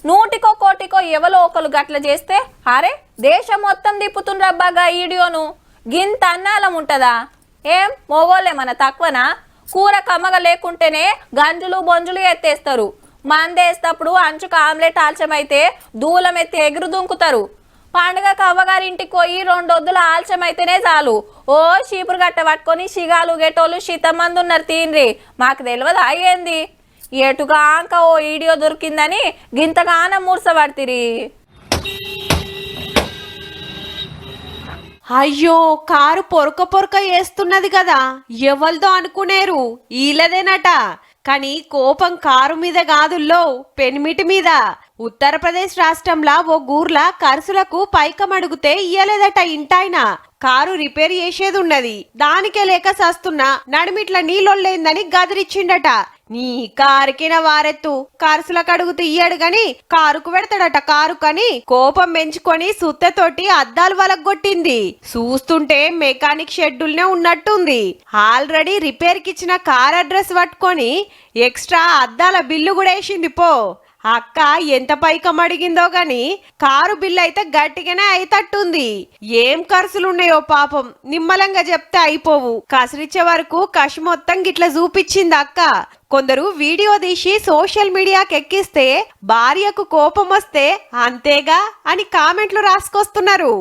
నూటికో కోటికో ఎవలో ఒకరు గట్ల చేస్తే అరే దేశం మొత్తం తిప్పుతుండ్రబ్బాగా ఈడియోను గింత అన్నాలం ఉంటదా? ఏం మొగోళ్ళే మన తక్కువనా? కూర కమ్మగా లేకుంటేనే గంజులు బొంజులు ఎత్తేస్తారు. మందేస్తప్పుడు అంచుకు ఆమ్లెట్ ఆల్చమైతే దూలం ఎత్తి ఎగురు దుంకుతారు. పండుగకు అవ్వగారింటికి పోయి 2 వద్దుల ఆల్చమైతేనే చాలు ఓ చీపురు గట్ట పట్టుకొని సిగాలు గెటోళ్ళు శీతమంది ఉన్నారు తీన్రి. మాకు తెలియదు అయ్యేంది ఎటుగాంక ఓ వీడియో దొరికిందని గింతగానం మూర్సపడుతుంది. అయ్యో కారు పొరక పొరక వేస్తున్నది కదా, ఎవల్దో అనుకునేరు ఈలదేనట. కానీ కోపం కారు మీద కాదుల్లో పెనిమిటి మీద. ఉత్తరప్రదేశ్ రాష్ట్రంలో ఓ గూర్ల కరుసులకు పైకం అడిగితే ఇయ్యలేదట ఇంటాయన. కారు రిపేర్ చేసేది ఉన్నది, దానికే లేక సస్తున్నా నడిమిట్ల నీళ్ళొల్లేందని గదిరిచ్చిండట. నీ కారుకిన వారెత్తు కరుసులకు అడుగుతూ ఇయ్యాడు గని కారుకు పెడతాడట. కారు కని కోపం పెంచుకొని సుత్తెతోటి అద్దాలు వలగొట్టింది. చూస్తుంటే మెకానిక్ షెడ్యూల్నే ఉన్నట్టుంది. ఆల్రెడీ రిపేర్ కి ఇచ్చిన కార్ అడ్రస్ పట్టుకొని ఎక్స్ట్రా అద్దాల బిల్లు కూడా వేసింది పో. అక్క ఎంత పైకం అడిగిందో గాని కారు బిల్లు అయితే గట్టిగానే అయితట్టుంది. ఏం ఖర్చులున్నాయో పాపం, నిమ్మలంగా చెప్తే అయిపోవు. కసిరిచ్చే వరకు కష్ మొత్తం గిట్లా చూపించింది అక్క. కొందరు వీడియో తీసి సోషల్ మీడియాకి ఎక్కిస్తే భార్యకు కోపం వస్తే అంతేగా అని కామెంట్లు రాసుకొస్తున్నారు.